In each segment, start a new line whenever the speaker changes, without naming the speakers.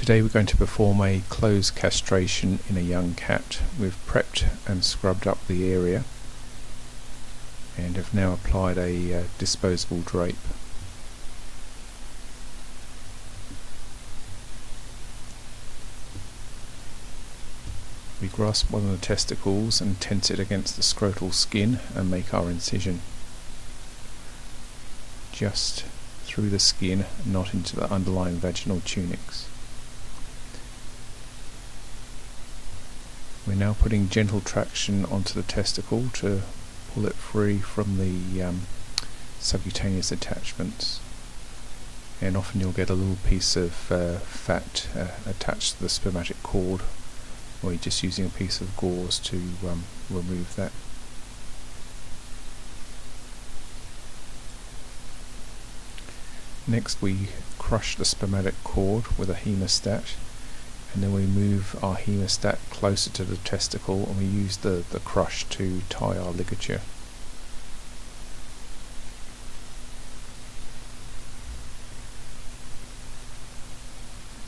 Today we're going to perform a closed castration in a young cat. We've prepped and scrubbed up the area and have now applied a disposable drape. We grasp one of the testicles and tense it against the scrotal skin and make our incision. Just through the skin, not into the underlying vaginal tunics. We're now putting gentle traction onto the testicle to pull it free from the subcutaneous attachments, and often you'll get a little piece of fat attached to the spermatic cord, or you're just using a piece of gauze to remove that. Next we crush the spermatic cord with a hemostat, and then we move our hemostat closer to the testicle and we use the crush to tie our ligature.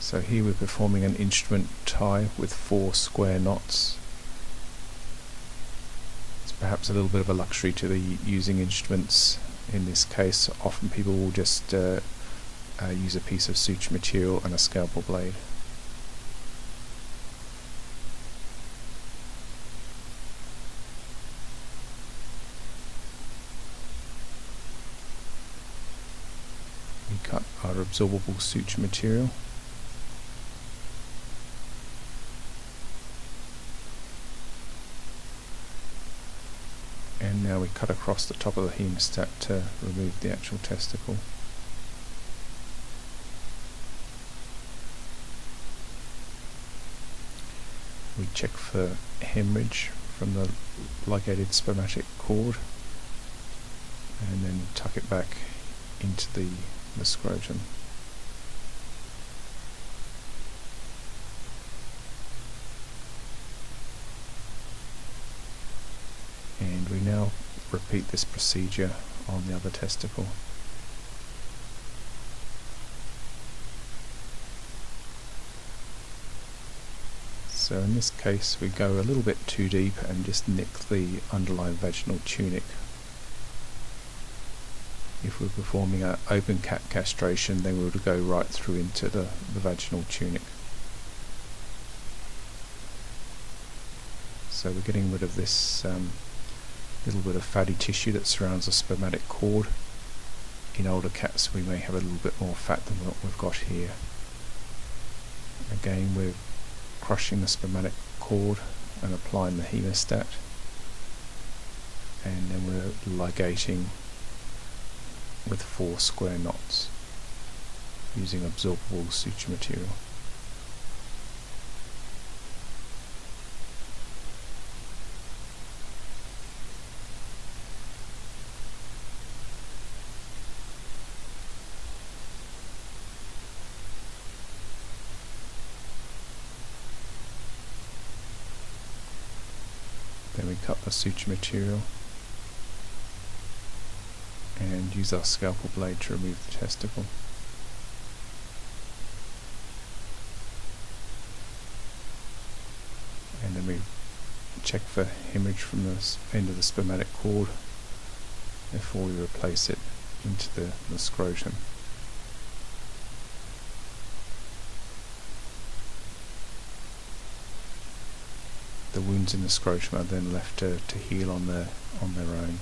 So here we're performing an instrument tie with 4 square knots. It's perhaps a little bit of a luxury to be using instruments in this case. Often people will just use a piece of suture material and a scalpel blade. We cut our absorbable suture material. And now we cut across the top of the hemostat to remove the actual testicle. We check for hemorrhage from the ligated spermatic cord and then tuck it back into the scrotum. And we now repeat this procedure on the other testicle. So in this case we go a little bit too deep and just nick the underlying vaginal tunic. If we're performing an open cat castration, then we would go right through into the vaginal tunic. So we're getting rid of this little bit of fatty tissue that surrounds the spermatic cord. In older cats we may have a little bit more fat than what we've got here. Again, we're crushing the spermatic cord and applying the hemostat, and then we're ligating with 4 square knots using absorbable suture material. Then we cut the suture material and use our scalpel blade to remove the testicle. And then we check for hemorrhage from the end of the spermatic cord before we replace it into the scrotum. The wounds in the scrotum are then left to heal on their own.